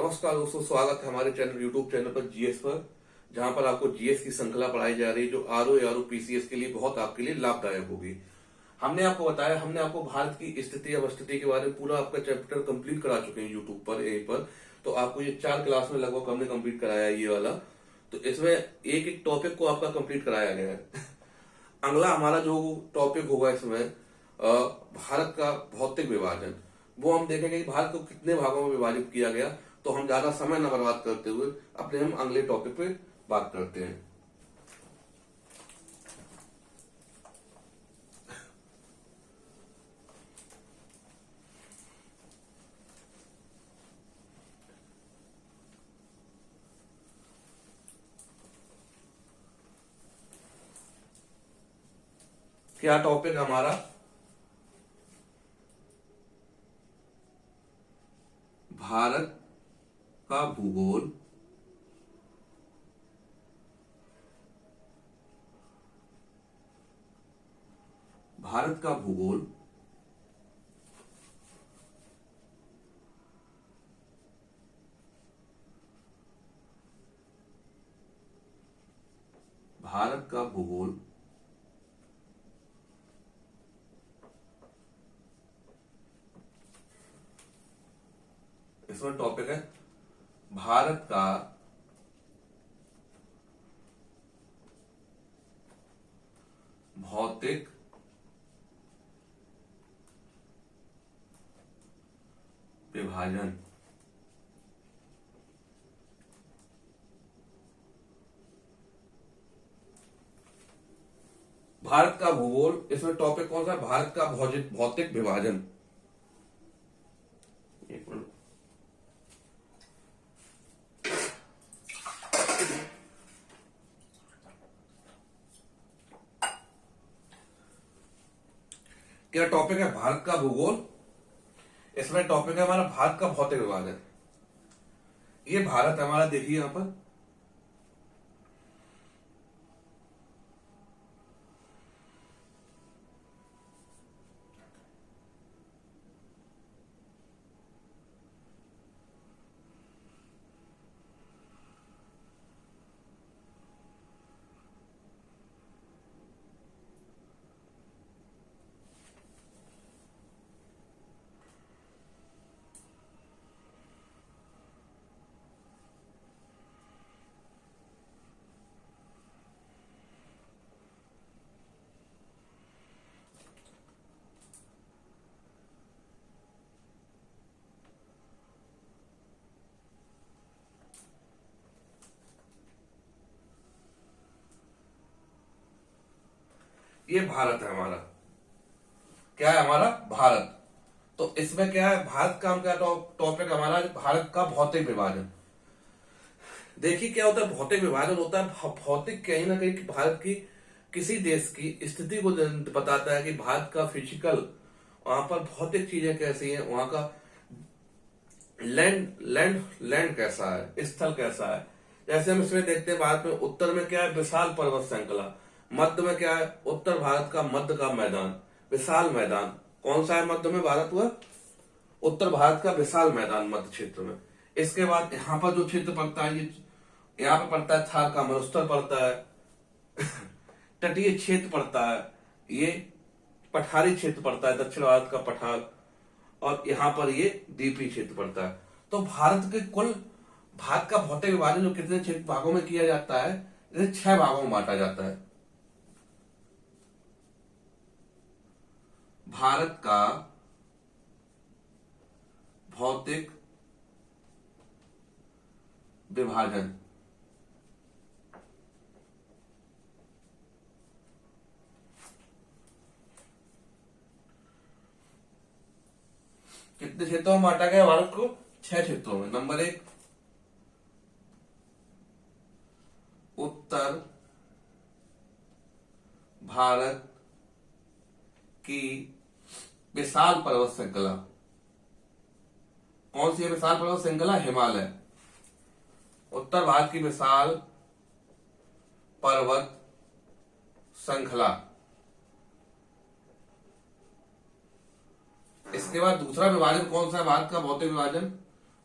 नमस्कार दोस्तों, स्वागत है हमारे चैनल यूट्यूब चैनल पर जीएस पर, जहां पर आपको जीएस की श्रृंखला पढ़ाई जा रही है जो आरओ पीसीएस के लिए बहुत आपके लिए लाभदायक होगी। हमने आपको भारत की स्थिति अवस्थिति के बारे में पूरा आपका चैप्टर कंप्लीट करा चुके हैं यूट्यूब पर यहीं पर। तो आपको ये 4 क्लास में लगभग हमने कंप्लीट कराया है ये वाला। तो इसमें एक एक टॉपिक को आपका कंप्लीट कराया गया है। अगला हमारा जो टॉपिक होगा इसमें भारत का भौतिक विभाजन, वो हम देखेंगे कि भारत को कितने भागों में विभाजित किया गया। तो हम ज्यादा समय न बर्बाद करते हुए हम अगले टॉपिक पे बात करते हैं। क्या टॉपिक हमारा? भारत का भूगोल, भारत का भूगोल भारत का भूगोल इसमें टॉपिक है भारत का भौतिक विभाजन। भारत का भूगोल, इसमें टॉपिक कौन सा है? भारत का भौतिक विभाजन। एक मिनट, क्या टॉपिक है? भारत का भूगोल। इसमें टॉपिक है हमारा भारत का भौतिक विभाजन। ये भारत हमारा, देखिए यहां पर ये भारत है हमारा। क्या है हमारा? भारत। तो इसमें क्या है? भारत का हम क्या टॉपिक हमारा भारत का भौतिक विभाजन। देखिए क्या होता है भौतिक विभाजन होता है भौतिक कहीं ना कहीं भारत की किसी देश की स्थिति को बताता है कि भारत का फिजिकल, वहां पर भौतिक चीजें कैसी हैं, वहां का लैंड कैसा है, स्थल कैसा है। जैसे हम इसमें देखते हैं भारत में उत्तर में क्या है? विशाल पर्वत श्रृंखला। मध्य में क्या है? उत्तर भारत का मध्य का मैदान, विशाल मैदान। कौन सा है मध्य में? भारत हुआ उत्तर भारत का विशाल मैदान मध्य क्षेत्र में। इसके बाद यहाँ पर जो क्षेत्र पड़ता है, ये यहाँ पे पड़ता है थार का मरुस्थल पड़ता है, तटीय क्षेत्र पड़ता है, ये पठारी क्षेत्र पड़ता है, दक्षिण भारत का पठार, और यहाँ पर ये द्वीपीय क्षेत्र पड़ता है। तो भारत के कुल भारत का भौतिक विभाजन जो कितने क्षेत्र भागों में किया जाता है? इसे 6 भागों में बांटा जाता है। भारत का भौतिक विभाजन कितने क्षेत्रों में बांटा गया? भारत को 6 क्षेत्रों में। नंबर 1 उत्तर भारत की विशाल पर्वत श्रृंखला। कौन सी है विशाल पर्वत श्रृंखला? हिमालय। उत्तर भारत की विशाल पर्वत श्रृंखला। इसके बाद दूसरा विभाजन कौन सा है भारत का भौतिक विभाजन?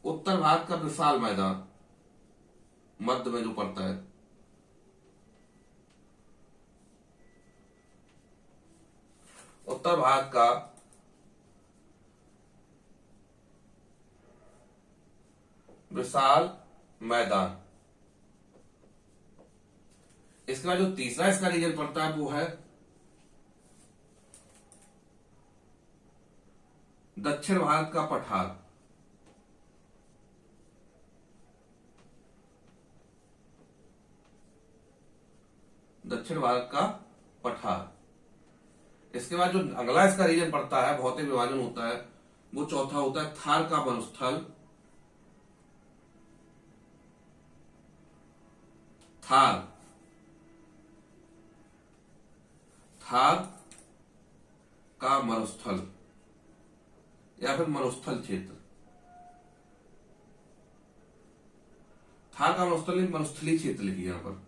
उत्तर भारत का विशाल मैदान मध्य में जो पड़ता है, उत्तर भारत का विशाल मैदान। इसके बाद जो तीसरा इसका रीजन पड़ता है वो है दक्षिण भारत का पठार। दक्षिण भारत का पठार। इसके बाद जो अगला इसका रीजन पड़ता है, भौतिक विभाजन होता है, वो चौथा होता है थार का मरुस्थल। थार थार का मरुस्थल या फिर मरुस्थल क्षेत्र। थार का मरुस्थल नहीं, मरुस्थलीय क्षेत्र लिखिए यहां पर।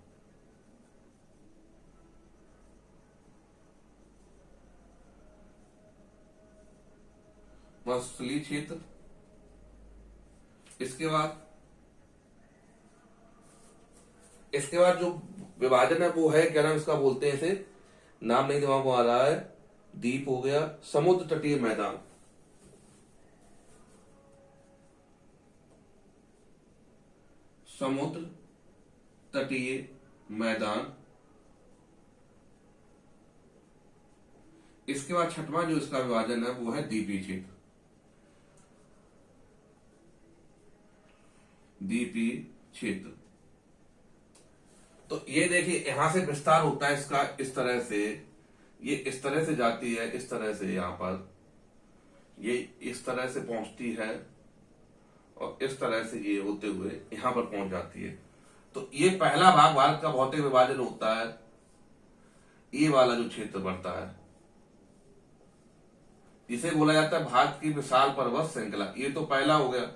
मरुस्थलीय क्षेत्र। इसके बाद जो विभाजन है वो है, क्या नाम इसका बोलते हैं, इसे नाम नहीं दिमाग को आ रहा है, द्वीप हो गया, समुद्र तटीय मैदान। समुद्र तटीय मैदान। इसके बाद छठवां जो इसका विभाजन है वो है द्वीपीय क्षेत्र। द्वीपीय क्षेत्र। तो ये देखिए यहां से विस्तार होता है इसका, इस तरह से, ये इस तरह से जाती है, इस तरह से यहां पर, ये इस तरह से पहुंचती है और इस तरह से ये होते हुए यहां पर पहुंच जाती है। तो ये पहला भाग भारत का भौतिक विभाजन होता है। ये वाला जो क्षेत्र बढ़ता है इसे बोला जाता है भारत की विशाल पर्वत श्रृंखला। ये तो पहला हो गया।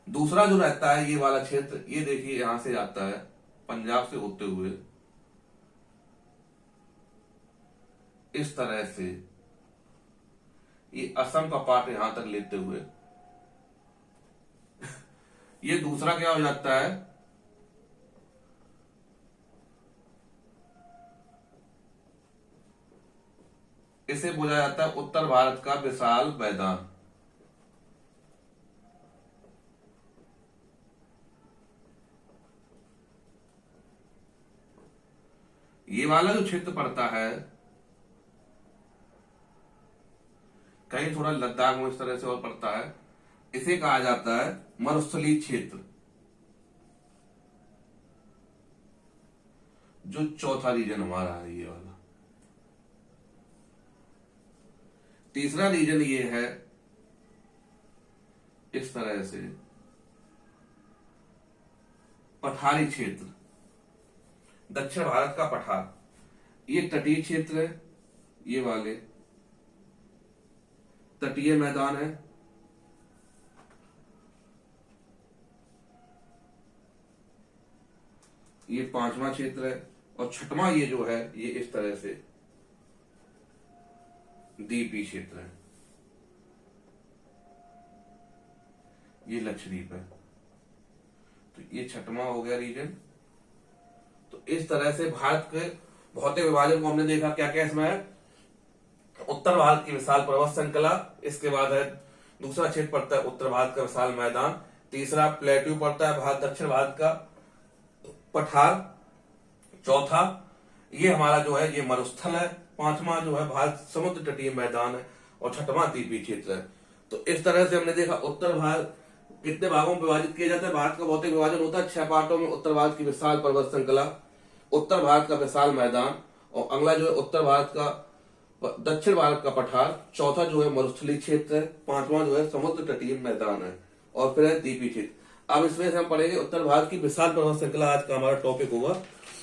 दूसरा जो रहता है ये वाला क्षेत्र, ये देखिए यहां से जाता है पंजाब से होते हुए इस तरह से, ये असम का पार्ट यहां तक लेते हुए ये दूसरा क्या हो जाता है, इसे बोला जाता है उत्तर भारत का विशाल मैदान। ये वाला जो क्षेत्र पड़ता है, कहीं थोड़ा लद्दाख में इस तरह से और पड़ता है, इसे कहा जाता है मरुस्थलीय क्षेत्र। जो चौथा रीजन हमारा है ये वाला। तीसरा रीजन ये है इस तरह से पठारी क्षेत्र। दक्षिण भारत का पठार, ये तटीय क्षेत्र है, ये वाले तटीय मैदान है। ये पांचवा क्षेत्र है और छठवां ये जो है ये इस तरह से द्वीपीय क्षेत्र है। ये लक्षद्वीप है। तो ये छठवां हो गया रीजन। तो इस तरह से भारत के भौतिक विभाजन को हमने देखा। क्या क्या इसमें है, उत्तर भारत की विशाल पर्वत श्रृंखला, इसके बाद है दूसरा क्षेत्र पड़ता है उत्तर भारत का विशाल मैदान, तीसरा प्लेट्यू पड़ता है भारत दक्षिण भारत का पठार, चौथा ये हमारा जो है ये मरुस्थल है, पांचवा जो है भारत समुद्र तटीय मैदान है और छठवां द्वीपीय क्षेत्र है। तो इस तरह से हमने देखा उत्तर भारत कितने भागों में विभाजित किया जाता है। भारत का भौतिक विभाजन होता है 6 पार्टों में। उत्तर भारत की विशाल पर्वत श्रृंखला, उत्तर भारत का विशाल मैदान, और अगला जो है उत्तर भारत का दक्षिण भारत का पठार, चौथा जो है मरुस्थलीय क्षेत्र है, पांचवा जो है समुद्र तटीय मैदान है और फिर है द्वीपीय क्षेत्र। अब इसमें से हम पढ़ेंगे उत्तर भारत की विशाल पर्वत श्रृंखला। आज का हमारा टॉपिक होगा,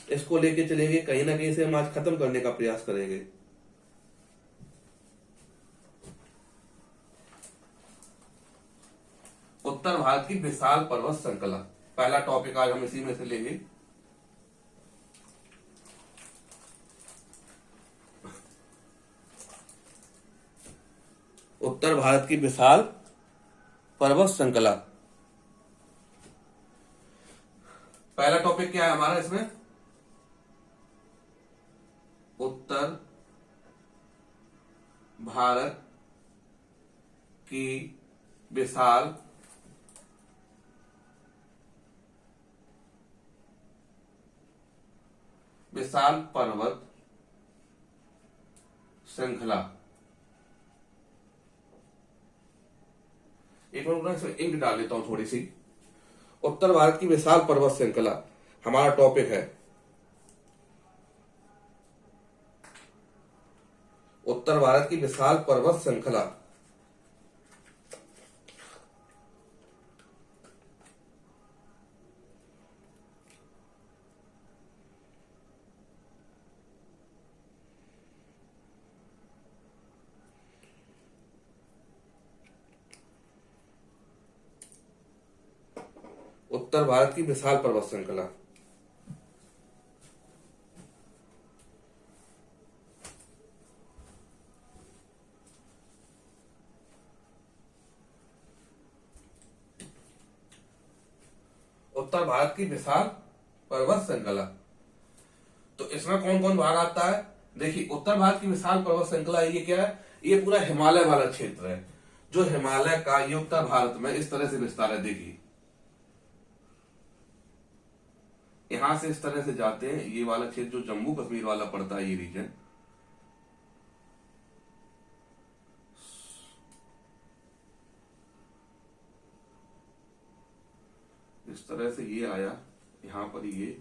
इसको लेके चलेंगे, कहीं ना कहीं से हम आज खत्म करने का प्रयास करेंगे। उत्तर भारत की विशाल पर्वत श्रृंखला, पहला टॉपिक आज हम इसी में से लेंगे। उत्तर भारत की विशाल पर्वत श्रृंखला। क्या है हमारा इसमें, उत्तर भारत की विशाल विशाल पर्वत श्रृंखला। एक मिनट इसमें इंक डाल लेता हूं थोड़ी सी। उत्तर भारत की विशाल पर्वत श्रृंखला हमारा टॉपिक है। उत्तर भारत की विशाल पर्वत श्रृंखला। उत्तर भारत की विशाल पर्वत श्रृंखला। उत्तर भारत की विशाल पर्वत श्रृंखला, तो इसमें कौन कौन भाग आता है? देखिए, उत्तर भारत की विशाल पर्वत श्रृंखला ये क्या है? ये पूरा हिमालय वाला क्षेत्र है, जो हिमालय का ये उत्तर भारत में इस तरह से विस्तार है। देखिए, यहां से इस तरह से जाते हैं, ये वाला क्षेत्र जो जम्मू कश्मीर वाला पड़ता है, ये रीजन, इस तरह से ये आया, यहां पर ये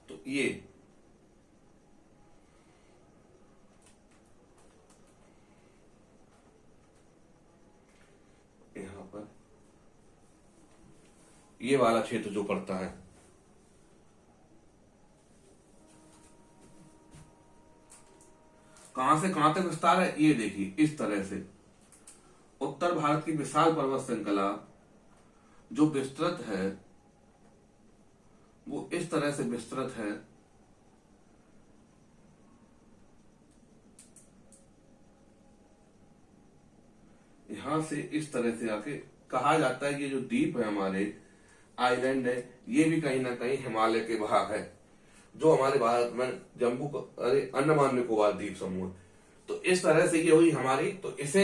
तो ये यहां पर ये वाला क्षेत्र जो पड़ता है, कहां से कहां तक विस्तार है? ये देखिए, इस तरह से उत्तर भारत की विशाल पर्वत श्रृंखला जो विस्तृत है, वो इस तरह से विस्तृत है। यहां से इस तरह से आके कहा जाता है, ये जो द्वीप है हमारे, आइलैंड है, ये भी कहीं ना कहीं हिमालय के भाग है, जो हमारे भारत में अंडमान निकोबार द्वीप समूह। तो इस तरह से ये हुई हमारी, तो इसे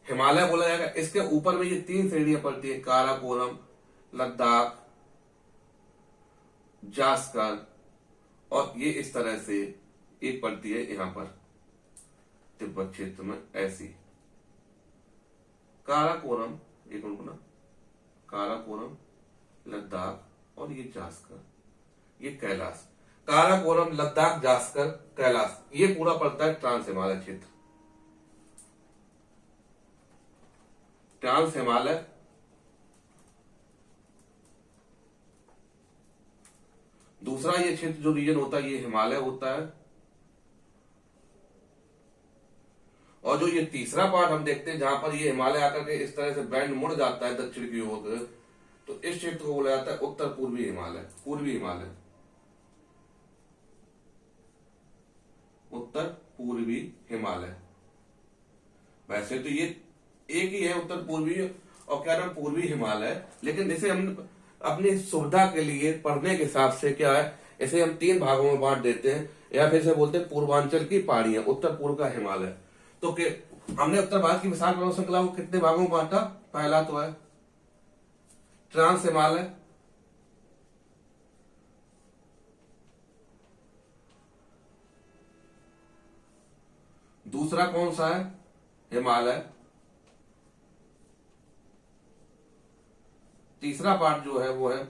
हिमालय बोला जाएगा। इसके ऊपर में ये 3 श्रेणियां पड़ती है, काराकोरम, लद्दाख, जास्कर, और ये इस तरह से एक पड़ती है यहां पर तिब्बत क्षेत्र में ऐसी काराकोरम, एक उनको ना, काराकोरम, लद्दाख और ये जास्कर, ये कैलाश। काराकोरम, लद्दाख, जास्कर, कैलाश, ये पूरा पड़ता है ट्रांस हिमालय क्षेत्र। ट्रांस हिमालय दूसरा ये क्षेत्र जो रीजन होता है, ये हिमालय होता है। और जो ये तीसरा पार्ट हम देखते हैं, जहां पर ये हिमालय आकर के इस तरह से बैंड मुड़ जाता है दक्षिण की ओर, तो इस क्षेत्र को बोला जाता है उत्तर पूर्वी हिमालय, पूर्वी हिमालय, उत्तर पूर्वी हिमालय। वैसे तो ये एक ही है, उत्तर पूर्वी और क्या नाम, पूर्वी हिमालय, लेकिन इसे हम अपनी सुविधा के लिए पढ़ने के हिसाब से क्या है, इसे हम 3 भागों में बांट देते हैं, या फिर से बोलते हैं पूर्वांचल की पहाड़ियां, उत्तर पूर्व का हिमालय। तो हमने उत्तर भारत की विशाल पर्वत श्रृंखला को कितने भागों में बांटा? पहला तो है ट्रांस हिमालय, दूसरा कौन सा है? हिमालय, तीसरा पार्ट जो है वो है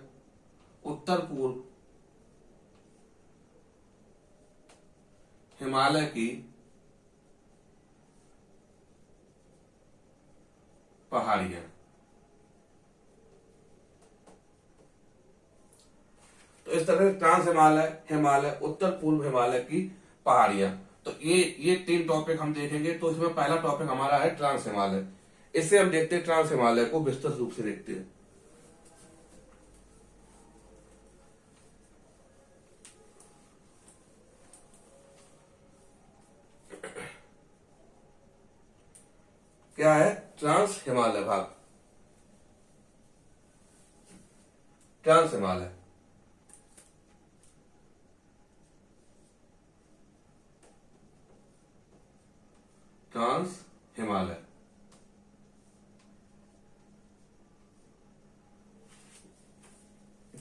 उत्तर पूर्व हिमालय की पहाड़ियां। तो इस तरह से ट्रांस हिमालय, हिमालय, उत्तर पूर्व हिमालय की पहाड़ियां, तो ये 3 टॉपिक हम देखेंगे। तो इसमें पहला टॉपिक हमारा है ट्रांस हिमालय। इससे हम देखते हैं, ट्रांस हिमालय को विस्तृत रूप से देखते हैं। क्या है? ट्रांस हिमालय भाग, trans Himalaya. Trans Himalaya,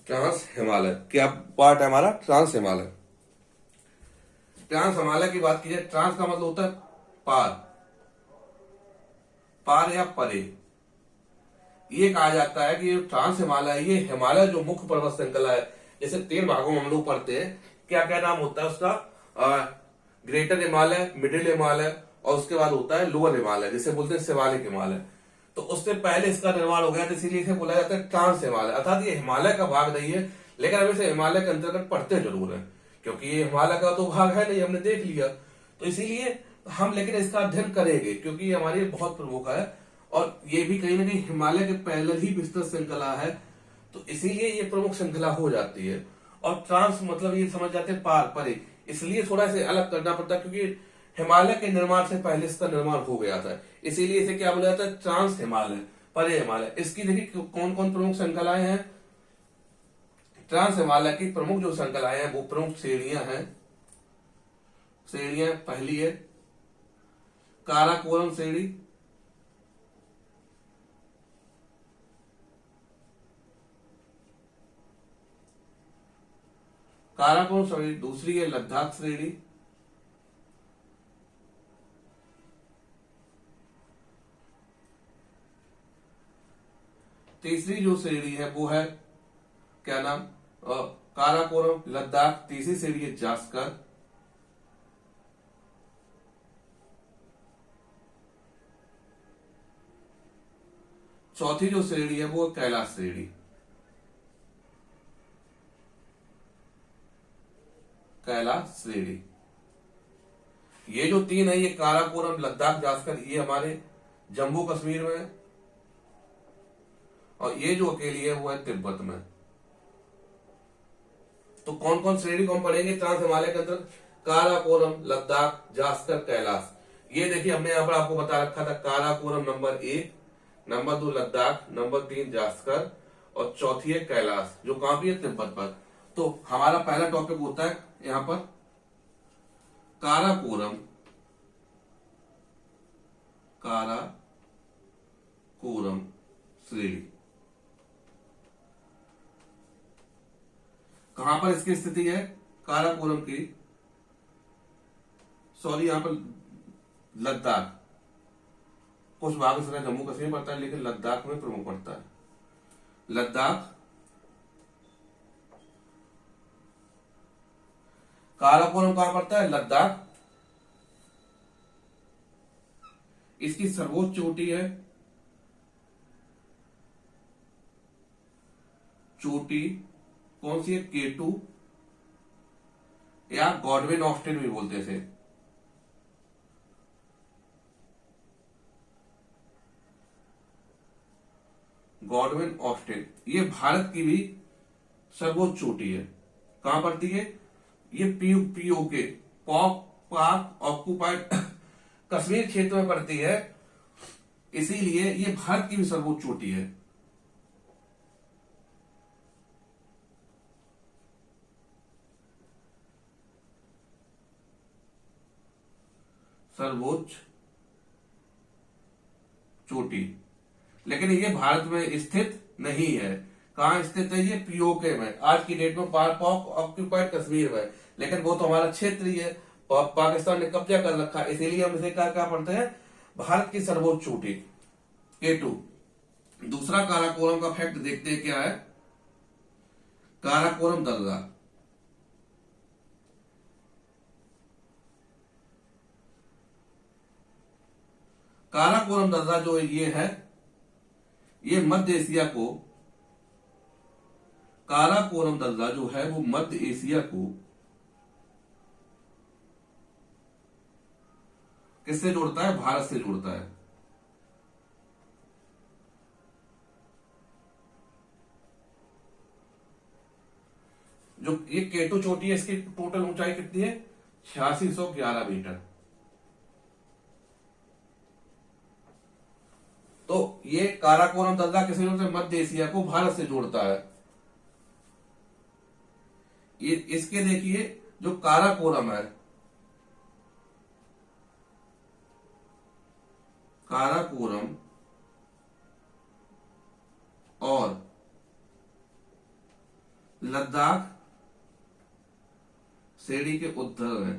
trans Himalaya क्या पार्ट है हमारा? ट्रांस हिमालय। ट्रांस हिमालय की बात की जाए, ट्रांस का मतलब होता है पार, पार या परे। ये कहा जाता है कि ट्रांस हिमालय, ये हिमालय जो मुख्य पर्वत श्रृंखला है, जैसे 3 भागों में हम लोग पढ़ते हैं, क्या क्या नाम होता है उसका? ग्रेटर हिमालय, मिडिल हिमालय, और उसके बाद होता है लोअर हिमालय, जिसे बोलते हैं शिवालिक हिमालय। तो उससे पहले इसका निर्माण हो गया, तो इसीलिए इसे बोला जाता है ट्रांस हिमालय, अर्थात ये हिमालय का भाग नहीं है, लेकिन हम इसे हिमालय के अंतर्गत पढ़ते जरूर है, क्योंकि ये हिमालय का तो भाग है नहीं, हमने देख लिया। तो इसीलिए हम लेकिन इसका अध्ययन करेंगे, क्योंकि ये हमारे लिए बहुत प्रमुख है, और ये भी कहीं ना कहीं हिमालय के पैरेलल ही विस्तृत श्रृंखला है, तो इसीलिए ये प्रमुख श्रृंखला हो जाती है। और ट्रांस मतलब ये समझ जाते हैं पार, परे, इसलिए थोड़ा से अलग करना पड़ता है, क्योंकि हिमालय के निर्माण से पहले इसका निर्माण हो गया था, इसीलिए इसे क्या बोला जाता है? ट्रांस हिमालय, परे हिमालय। इसकी देखिए कौन कौन प्रमुख श्रृंखलाएं हैं। ट्रांस हिमालय की प्रमुख जो श्रृंखलाएं हैं, वो प्रमुख श्रेणियां हैं। श्रेणियां, पहली है काराकोरम श्रेणी, काराकोरम श्रेणी। दूसरी है लद्दाख श्रेणी, तीसरी जो श्रेणी है वो है क्या नाम? काराकोरम लद्दाख। तीसरी श्रेणी है जास्कर। चौथी जो श्रेणी है वो कैलाश श्रेणी, कैलाश श्रेणी। ये जो 3 है, ये काराकोरम लद्दाख जास्कर, ये हमारे जम्मू कश्मीर में है, और ये जो अकेली है वो है तिब्बत में। तो कौन कौन श्रेणी को हम पढ़ेंगे ट्रांस हिमालय के अंदर? काराकोरम, लद्दाख, जास्कर, कैलाश। ये देखिए हमने यहां पर आपको बता रखा था, Karakoram number 1, number 2 Ladakh, number 3 Zanskar, और चौथी है कैलाश, जो कहां भी है? तिब्बत पर। तो हमारा पहला टॉपिक होता है यहां पर काराकोरम, काराकोरम श्रेणी। कहां पर इसकी स्थिति है काराकोरम की? सॉरी, यहां पर लद्दाख, कुछ भाग इसका जम्मू कश्मीर पड़ता है, लेकिन लद्दाख में प्रमुख पड़ता है। लद्दाख, काराकोरम कहां पड़ता है? लद्दाख। इसकी सर्वोच्च चोटी है, चोटी कौन सी है? K2, या गॉडविन ऑस्टिन भी बोलते थे। गॉडविन ऑस्टिन, ये भारत की भी सर्वोच्च चोटी है। कहां पड़ती है? ये POK, पाक ऑक्युपाइड कश्मीर क्षेत्र में पड़ती है, इसीलिए ये भारत की भी सर्वोच्च चोटी है। सर्वोच्च चोटी, लेकिन ये भारत में स्थित नहीं है। कहां स्थित है? ये POK में, आज की डेट में पाक ऑक्युपाइड कश्मीर में, लेकिन वो तो हमारा क्षेत्र ही है, पाकिस्तान ने कब्जा कर रखा है, इसीलिए हम इसे क्या क्या पढ़ते हैं? भारत की सर्वोच्च चोटी K2। दूसरा काराकोरम का फैक्ट देखते हैं क्या है। काराकोरम दर्रा, काराकोरम दर्रा जो ये है, ये मध्य एशिया को, काराकोरम दर्रा जो है वो मध्य एशिया को किससे जोड़ता है? भारत से जोड़ता है। जो ये K2 चोटी है, इसकी टोटल ऊंचाई कितनी है? 8611 मीटर। तो ये काराकोरम दर्रा किस रूप से मध्य एशिया को भारत से जोड़ता है। ये इसके देखिए जो काराकोरम है, काराकोरम और लद्दाख श्रेणी के उद्धर है।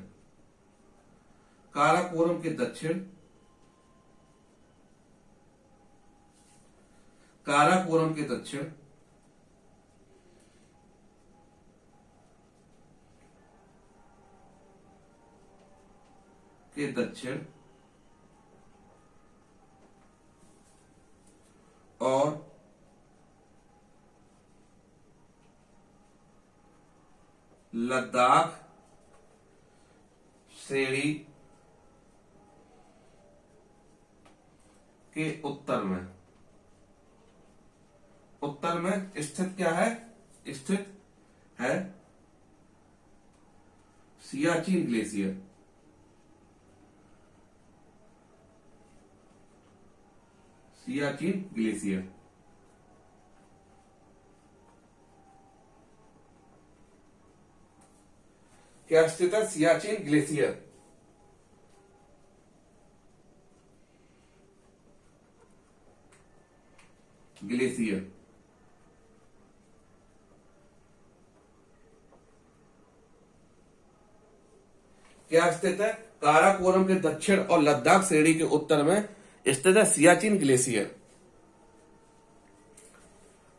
काराकोरम के दक्षिण, काराकोरम के दक्षिण के दक्षिण और लद्दाख श्रेणी के उत्तर में, उत्तर में स्थित क्या है, स्थित है सियाचिन ग्लेशियर। सियाचिन ग्लेशियर क्या स्थित है, सियाचिन ग्लेशियर। ग्लेशियर क्या स्थित है, काराकोरम के दक्षिण और लद्दाख श्रेणी के उत्तर में स्थित है सियाचिन ग्लेशियर।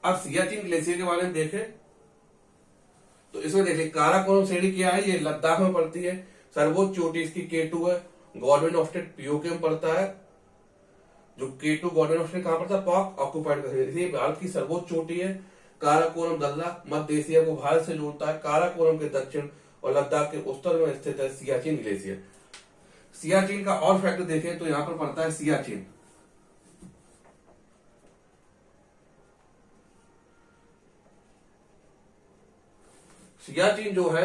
अब सियाचिन ग्लेशियर के बारे में देखें तो इसमें देखिए काराकोरम श्रेणी क्या है, ये लद्दाख में पड़ती है। सर्वोच्च चोटी इसकी K2 है, गवर्नमेंट ऑफ स्टेट पीओके में पड़ता है। जो K2 गवर्नमेंट ऑफ स्टेट कहां पड़ता है, पाक ऑक्युपाइड कश्मीर, भारत की सर्वोच्च चोटी है। काराकोरम दर्रा मध्य एशिया को भारत से जोड़ता है। काराकोरम के दक्षिण और लद्दाख के उत्तर में स्थित है सियाचिन ग्लेशियर। सियाचिन का और फैक्ट देखें तो यहां पर पड़ता है सियाचिन। सियाचिन जो है,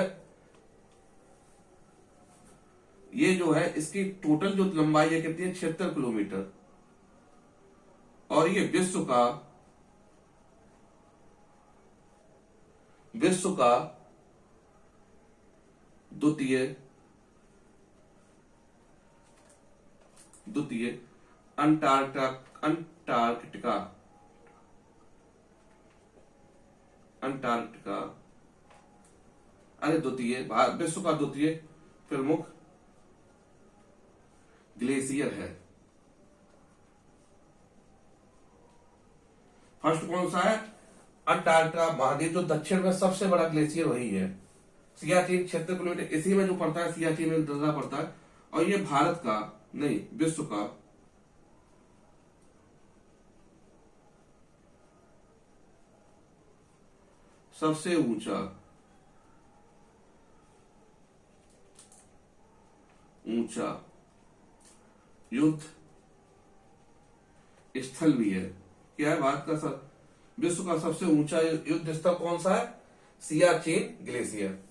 ये जो है इसकी टोटल जो लंबाई है कितनी है, 76 किलोमीटर। और ये विश्व का द्वितीय अंटार्कटिका विश्व का द्वितीय प्रमुख ग्लेशियर है। फर्स्ट कौन सा है, अंटार्कटिका महाद्वीप, जो दक्षिण में सबसे बड़ा ग्लेशियर वही है। सियाचिन 76 किलोमीटर, इसी में जो पड़ता है सियाचिन में दर्रा पड़ता है। और ये भारत का नहीं, विश्व का सबसे ऊंचा युद्ध स्थल भी है। क्या है, भारत का विश्व का सबसे ऊंचा युद्ध स्थल कौन सा है, सियाचिन ग्लेशियर।